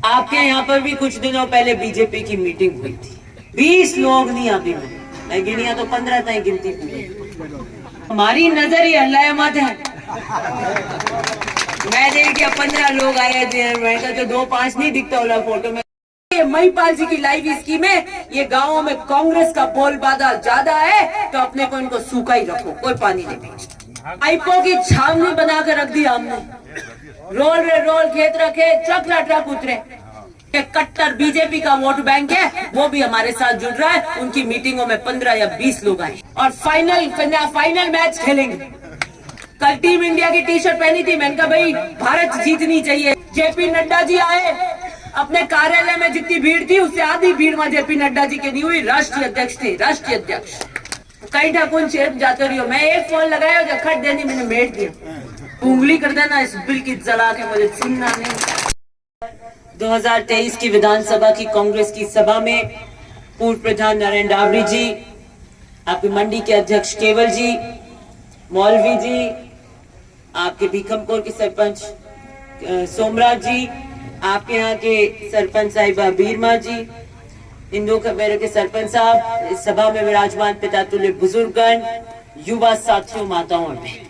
आपके यहाँ पर भी कुछ दिनों पहले बीजेपी की मीटिंग हुई थी। 20 लोग नहीं अभी मैं गिनिया तो 15 तक गिनती पूरी। हमारी नजर ही अल्लाह मत है। मैं देख के 15 लोग आए थे, मैं तो 2-5 नहीं दिखता वाला फोटो में। महिपाल जी की लाइव स्कीम है, ये गाँव में कांग्रेस का बोलबाला ज्यादा है तो अपने को इनको सूखा ही रखो, कोई पानी नहीं भेजता। पाइपों की छावनी बना कर रख दी हमने, रोल खेत रखे, ट्रक उतरे। कट्टर बीजेपी का वोट बैंक है, वो भी हमारे साथ जुड़ रहा है। उनकी मीटिंगों में 15 या 20 लोग आए और फाइनल मैच खेलेंगे। कल टीम इंडिया की टी शर्ट पहनी थी, मैंने कहा भाई भारत जीतनी चाहिए। जेपी नड्डा जी आए, अपने कार्यालय में जितनी भीड़ थी उससे आधी भीड़ में जेपी नड्डा जी की नहीं हुई। राष्ट्रीय अध्यक्ष थे, राष्ट्रीय अध्यक्ष। कहीं ठाकुर शेर जाते रही हो, मैं एक फोन लगाया जो खट देनी मैंने मेट दिया। उंगली कर देना इस बिल की जला के, मुझे सुनना नहीं। 2023 की विधानसभा की कांग्रेस की सभा में पूर्व प्रधान नरेंद्र डावरी जी, आपके मंडी के अध्यक्ष केवल जी, मौलवी जी, आपके भीखमपुर के सरपंच सोमराज जी, आपके यहाँ के सरपंच साहिबा बीरमा जी, इंदू खबेरे के सरपंच साहब, इस सभा में विराजमान पिता तुल्य बुजुर्गगण, युवा साथियों, माताओं और बहनों।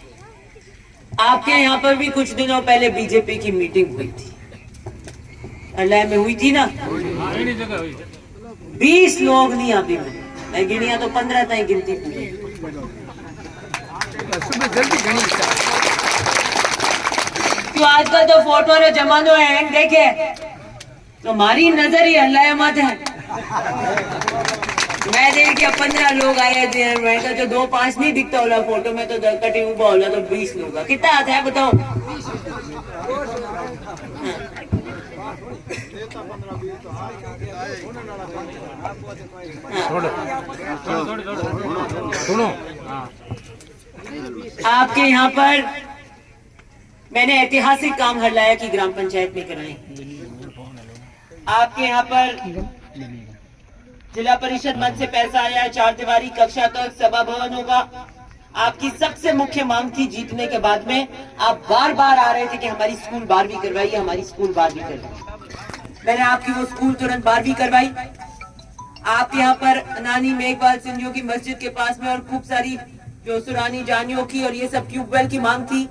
आपके यहाँ पर भी कुछ दिनों पहले बीजेपी की मीटिंग हुई थी, अल्लाह में हुई थी ना। 20 लोग नहीं अभी मैं गिनिया तो 15 तक गिनती पूरी। तो आजकल तो फोटो रे जमानो है, देखे तो हमारी नजर ही अल्लाह मत है। मैं देख के 15 लोग आए थे, मैं तो 2-5 नहीं दिखता वाला फोटो में, तो कटी उबा होला तो 20 लोग। कितना आता है बताओ? सुनो, आपके यहाँ पर मैंने ऐतिहासिक काम हरलाया की ग्राम पंचायत में कराए। आपके यहाँ पर जिला परिषद मद से पैसा आया, 4 दीवारी कक्षा तक सभा भवन होगा। आपकी सबसे मुख्य मांग थी जीतने के बाद में, आप बार बार आ रहे थे कि हमारी स्कूल 12वीं करवाइए, हमारी स्कूल 12वीं करवाइए। मैंने आपकी वो स्कूल तुरंत 12वीं करवाई। आप यहाँ पर नानी मेघवाल सिंधियों की मस्जिद के पास में और खूब सारी जो सुरानी जानियों की और ये सब ट्यूबवेल की मांग थी।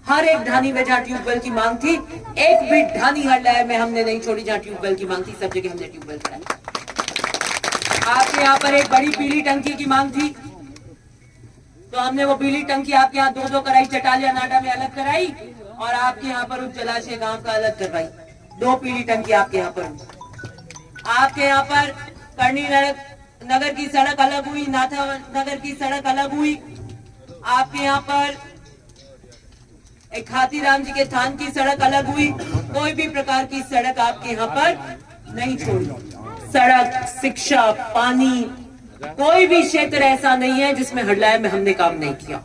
हर एक ढानी में जहाँ ट्यूबवेल की मांग थी, एक भी ढानी हर लाए में हमने नहीं छोड़ी जहाँ ट्यूबवेल की मांग थी, सब जगह हमने ट्यूबवेल कराई। आपके यहाँ पर एक बड़ी पीली टंकी की मांग थी, तो हमने वो पीली टंकी आपके यहाँ 2-2 कराई, चटालिया नाडा में अलग कराई और आपके यहाँ पर उस जलाशय गांव का अलग करवाई। 2 पीली टंकी आपके यहाँ पर। आपके यहाँ पर करनी नगर की सड़क अलग हुई, नाथा नगर की सड़क अलग हुई। आपके यहाँ पर एक हाथीराम जी के थान की सड़क अलग हुई। कोई भी प्रकार की सड़क आपके यहाँ पर नहीं छोड़ी। सड़क, शिक्षा, पानी, कोई भी क्षेत्र ऐसा नहीं है जिसमें हरलाए में हमने काम नहीं किया।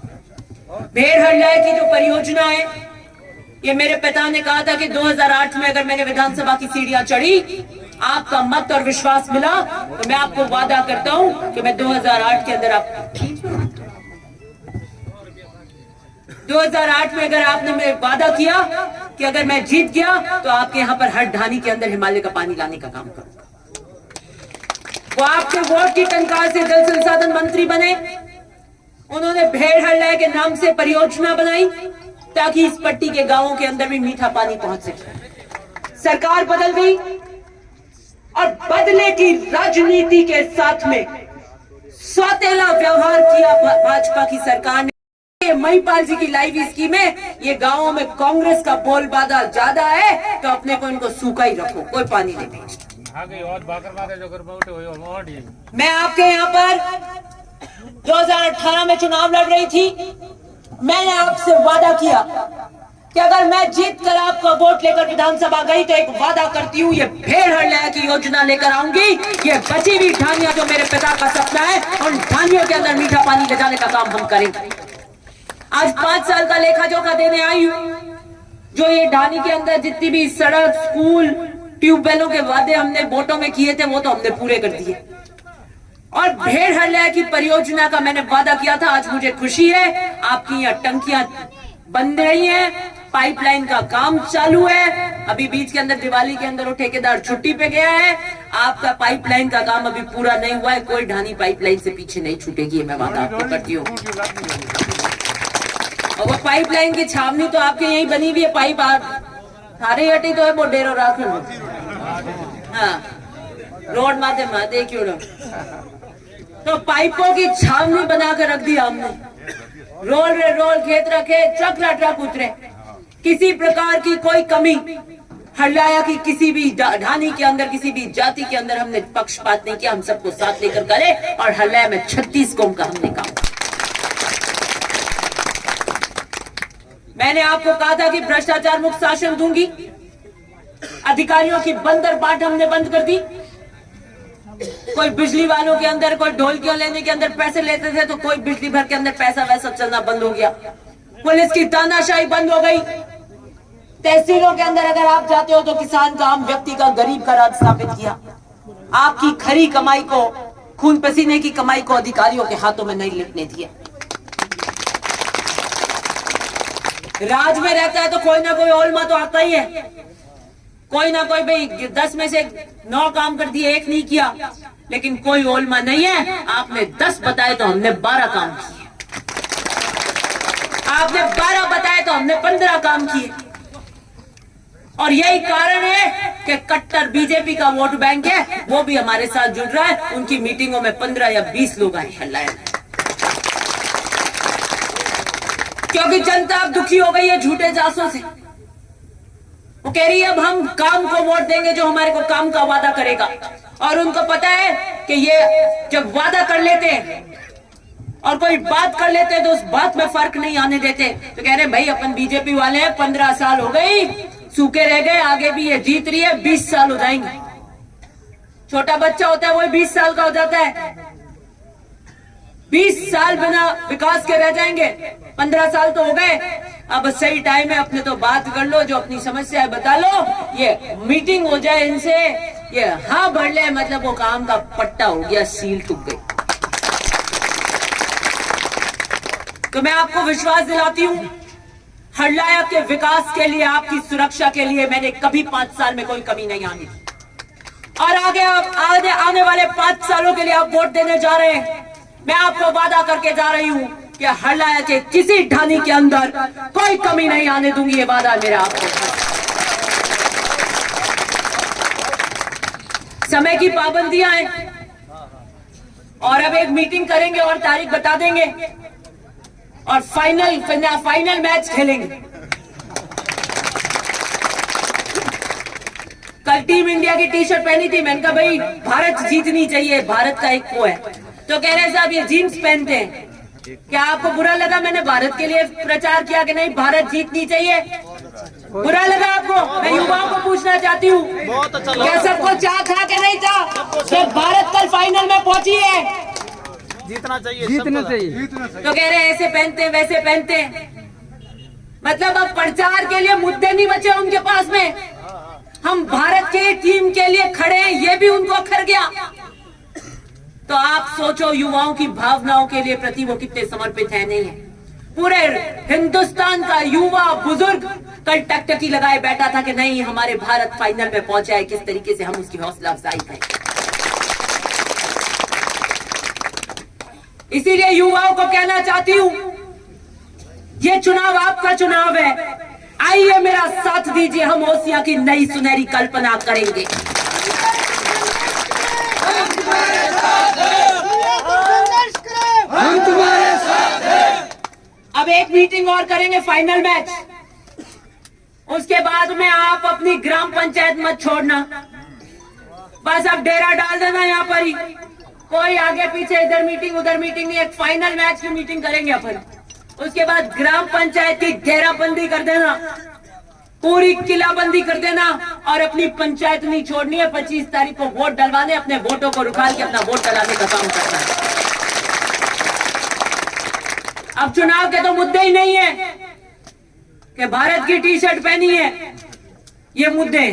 भेड़ हरलाए की जो परियोजना है, ये मेरे पिता ने कहा था कि 2008 में अगर मैंने विधानसभा की सीढ़ियां चढ़ी, आपका मत और विश्वास मिला, तो मैं आपको वादा करता हूं कि मैं 2008 के अंदर 2008 में अगर आपने मेरे वादा किया कि अगर मैं जीत गया तो आपके यहाँ पर हर ढानी के अंदर हिमालय का पानी लाने का काम करूंगा। वो आपके वोट की टंकार से जल संसाधन मंत्री बने, उन्होंने भेड़ हरलाए के नाम से परियोजना बनाई ताकि इस पट्टी के गांवों के अंदर भी मीठा पानी पहुंच सके। सरकार बदल गई और बदले की राजनीति के साथ में सौतेला व्यवहार किया भाजपा की सरकार ने। महिपाल जी की लाइव स्कीम है, ये गांवों में कांग्रेस का बोलबाला ज्यादा है तो अपने को इनको सूखा ही रखो, कोई पानी नहीं भेजता। मैं आपके यहाँ पर 2018 में चुनाव लड़ रही थी, मैंने आपसे वादा किया कि अगर मैं जीत कर आपका वोट लेकर विधानसभा गई तो एक वादा करती हूँ, ये भेड़ हरलाए की योजना लेकर आऊंगी। ये बची हुई ढानियां जो मेरे पिता का सपना है, उन ढानियों के अंदर मीठा पानी ले जाने का काम हम करेंगे। आज 5 साल का लेखा जोखा देने आई हूँ। जो ये ढानी के अंदर जितनी भी सड़क, स्कूल, ट्यूबवेलों के वादे हमने वोटों में किए थे, वो तो हमने पूरे कर दिए। और भेड़ हरलाए की परियोजना का मैंने वादा किया था। आज मुझे खुशी है आपकी यहाँ टंकियां बन रही हैं पाइपलाइन का काम चालू है। अभी बीच के अंदर दिवाली के अंदर वो ठेकेदार छुट्टी पे गया है। आपका पाइपलाइन का काम अभी पूरा नहीं हुआ है। कोई ढानी पाइपलाइन से पीछे नहीं छूटेगी, मैं वादा आपको करती हूँ। और वो पाइपलाइन की छावनी तो आपके यही बनी हुई है। पाइप थारे हटी तो है वो डेरो राख। हाँ, रोड माते माते क्यों ना, तो पाइपों की छावनी बना कर रख दी हमने। रोल रे रोल, खेत रखे, ट्रक रा ट्रक उतरे। किसी प्रकार की कोई कमी हल्लाया की किसी भी ढानी के अंदर, किसी भी जाति के अंदर हमने पक्षपात नहीं किया। हम सबको साथ लेकर करे और हल्लाया में 36 कौम का हमने काम। मैंने आपको कहा था कि भ्रष्टाचार मुक्त शासन दूंगी। अधिकारियों की बंदर बाट हमने बंद कर दी। कोई बिजली वालों के अंदर, कोई ढोलकियों लेने के अंदर पैसे लेते थे तो कोई बिजली भर के अंदर पैसा वैसा चलना बंद हो गया। पुलिस की तानाशाही बंद हो गई। तहसीलों के अंदर अगर आप जाते हो तो किसान का, आम व्यक्ति का, गरीब का राज स्थापित किया। आपकी खरी कमाई को, खून पसीने की कमाई को अधिकारियों के हाथों में नहीं लिटने दिया। राज में रहता है तो कोई ना कोई ओलमा तो आता ही है। कोई ना कोई, भाई 10 में से 9 काम कर दिए, 1 नहीं किया, लेकिन कोई ओलमा नहीं है। आपने 10 बताए तो हमने 12 काम किए। आपने 12 बताए तो हमने 15 काम किए। और यही कारण है कि कट्टर बीजेपी का वोट बैंक है, वो भी हमारे साथ जुड़ रहा है। उनकी मीटिंगों में 15 या 20 लोग आए हल्लाए, क्योंकि जनता अब दुखी हो गई है झूठे जासों से। वो कह रही है अब हम काम को वोट देंगे जो हमारे को काम का वादा करेगा। और उनको पता है कि ये जब वादा कर लेते हैं और कोई बात कर लेते हैं तो उस बात में फर्क नहीं आने देते। तो कह रहे भाई अपन बीजेपी वाले हैं, 15 साल हो गई, सूखे रह गए, आगे भी ये जीत रही है, 20 साल हो जाएंगे। छोटा बच्चा होता है वही 20 साल का हो जाता है। 20 साल बिना विकास के रह जाएंगे। 15 साल तो हो गए, अब सही टाइम है, अपने तो बात कर लो, जो अपनी समस्या है बता लो, ये मीटिंग हो जाए इनसे, ये हाँ भर ले, मतलब वो काम का पट्टा हो गया, सील टूट गई। तो मैं आपको विश्वास दिलाती हूँ, हल्लाया के विकास के लिए, आपकी सुरक्षा के लिए मैंने कभी 5 साल में कोई कमी नहीं आनी। और आगे आने वाले 5 सालों के लिए आप वोट देने जा रहे हैं। मैं आपको वादा करके जा रही हूँ कि हल्लाया के किसी ढानी के अंदर कोई कमी नहीं आने दूंगी। ये वादा मेरा आपको। समय की पाबंदियां हैं और अब एक मीटिंग करेंगे और तारीख बता देंगे और फाइनल मैच खेलेंगे। कल टीम इंडिया की टी शर्ट पहनी थी, मैंने कहा भाई भारत जीतनी चाहिए, भारत का एक वो है। तो कह रहे साहब ये जीन्स पहनते हैं, क्या आपको बुरा लगा? मैंने भारत के लिए प्रचार किया कि नहीं भारत जीतनी चाहिए, बुरा लगा आपको? मैं युवाओं को पूछना चाहती हूँ, क्या सबको चाह था कि नहीं चाह कि भारत कल फाइनल में पहुंची है? जीतना चाहिए, जीतना चाहिए। तो कह रहे ऐसे पहनते हैं, वैसे पहनते हैं, मतलब अब प्रचार के लिए मुद्दे नहीं बचे उनके पास में। हम भारत के टीम के लिए खड़े हैं, ये भी उनको अखर गया। तो आप सोचो युवाओं की भावनाओं के लिए प्रति वो कितने समर्पित है। नहीं है, पूरे हिंदुस्तान का युवा बुजुर्ग कल टकटकी लगाए बैठा था कि नहीं हमारे भारत फाइनल में पहुंचा है, किस तरीके से हम उसकी हौसला अफजाई करें। इसीलिए युवाओं को कहना चाहती हूं, ये चुनाव आपका चुनाव है, आइए मेरा साथ दीजिए, हम ओसिया की नई सुनहरी कल्पना करेंगे। हम तुम्हारे साथ हैं। अब एक मीटिंग और करेंगे, फाइनल मैच, उसके बाद में आप अपनी ग्राम पंचायत मत छोड़ना, बस अब डेरा डाल देना यहाँ पर ही, कोई आगे पीछे इधर मीटिंग उधर मीटिंग नहीं। एक फाइनल मैच की मीटिंग करेंगे अपन, उसके बाद ग्राम पंचायत की घेराबंदी कर देना, पूरी किलाबंदी कर देना और अपनी पंचायत नहीं छोड़नी है। 25 तारीख को वोट डलवाने, अपने वोटों को रुकाल के अपना वोट डलाने का काम करना है। अब चुनाव के तो मुद्दे ही नहीं है कि भारत की टी शर्ट पहनी है, ये मुद्दे,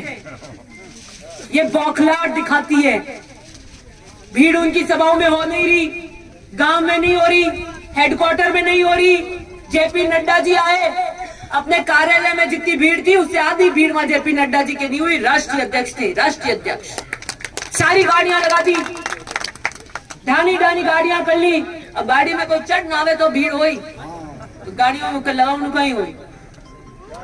ये बौखलाहट दिखाती है। भीड़ उनकी सभाओं में हो नहीं रही, गांव में नहीं हो रही, हेडक्वार्टर में नहीं हो रही। जेपी नड्डा जी आए, अपने कार्यालय में जितनी भीड़ थी उससे आधी भीड़ वहां जेपी नड्डा जी के नहीं हुई। राष्ट्रीय अध्यक्ष थे, राष्ट्रीय अध्यक्ष। सारी गाड़ियां लगा दी, ढानी ढानी गाड़ियां कर ली। अब गाड़ी में कोई चढ़ ना आवे तो भीड़ हुई, तो गाड़ियों में लगाऊ कहीं हुई।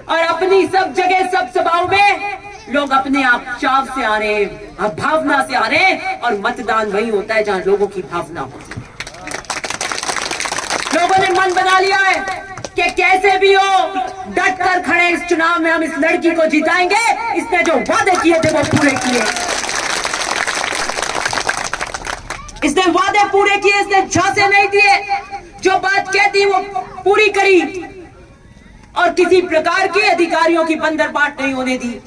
और अपनी सब जगह सब सभाओं में लोग अपने आप चाव से आ रहे हैं, भावना से आ रहे हैं। और मतदान वही होता है जहां लोगों की भावना होती है। लोगों ने मन बना लिया है कि कैसे भी हो डट कर खड़े इस चुनाव में हम इस लड़की को जिताएंगे। इसने जो वादे किए थे वो पूरे किए, इसने वादे पूरे किए, इसने झांसे नहीं दिए। जो बात कहती वो पूरी करी और किसी प्रकार की अधिकारियों की बंदरबाट नहीं होने दी।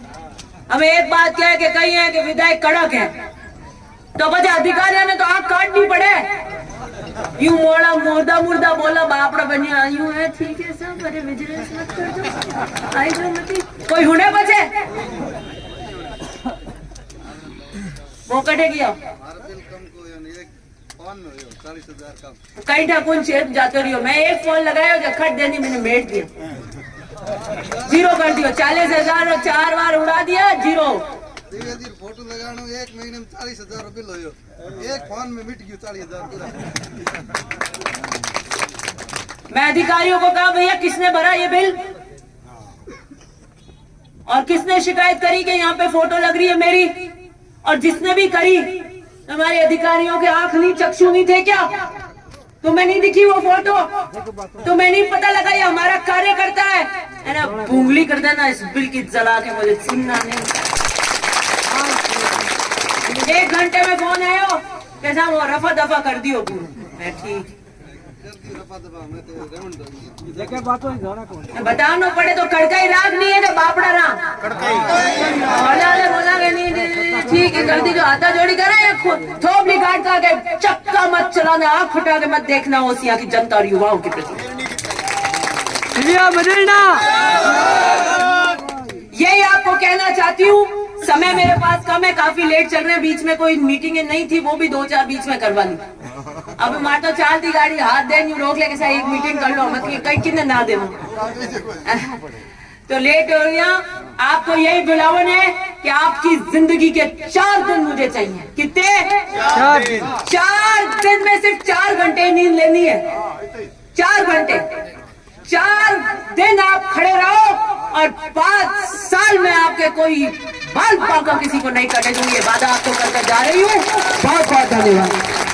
हमें एक बात कह के कही है कि विधायक कड़क है, तो वजह अधिकारियों ने तो आंख काटनी पड़े। यूं मोड़ा मुर्दा बोला बापड़ा बनिया यूं है, ठीक है सब, अरे विजिलेंस मत कर दो, आई जो मती कोई हुने बचे वो कटे गया कई ठाकुर शेर जाते रहियो। मैं एक फोन लगाया जब खट देनी मैंने मेट दिया, जीरो कर दियो। 40,000 और 4 बार उड़ा दिया, जीरो। फोटो लगानो 1 महीने में 40,000 बिल होयो, एक फोन में मिट गयो 40,000 पूरा। मैं अधिकारियों को कहा भैया किसने भरा ये बिल और किसने शिकायत करी कि यहाँ पे फोटो लग रही है मेरी, और जिसने भी करी हमारे अधिकारियों के आंख नहीं चक्षु नहीं थे क्या? तुम्हें नहीं दिखी वो फोटो? तुम्हें नहीं पता लगा ये हमारा कार्य करता है ना? बुंगली कर देना इस बिल की जला के, मुझे सुनना नहीं। 1 घंटे में फोन आयो कैसा वो रफा दफा कर दियो पूरा। मैं ठीक बताना पड़े तो कड़का ही राग नहीं है तो बापड़ा राग बोला नहीं ठीक है कर दी। जो हाथा जोड़ी करे थोपली काट के चक्का मत चलाना, आंख फुटा के मत देखना ओसिया की जनता और युवाओं के प्रति। यही आपको कहना चाहती हूँ। समय मेरे पास कम है, काफी लेट चल रहे हैं, बीच में कोई मीटिंग नहीं थी, वो भी 2-4 बीच में करवा ली। अब मार तो चालती गाड़ी हाथ दे रोक ले कैसा एक मीटिंग कर लो, मतलब कहीं किन्ने ना दे तो लेट हो गया। आपको यही बुलावन है कि आपकी जिंदगी के 4 दिन मुझे चाहिए। कितने? 4 दिन में सिर्फ 4 घंटे नींद लेनी है, 4 घंटे। 4 दिन आप खड़े रहो और 5 साल में आपके कोई बाल बांका किसी को नहीं कटे दूंगी। ये वादा आपको करके जा रही हूँ। बहुत बहुत धन्यवाद।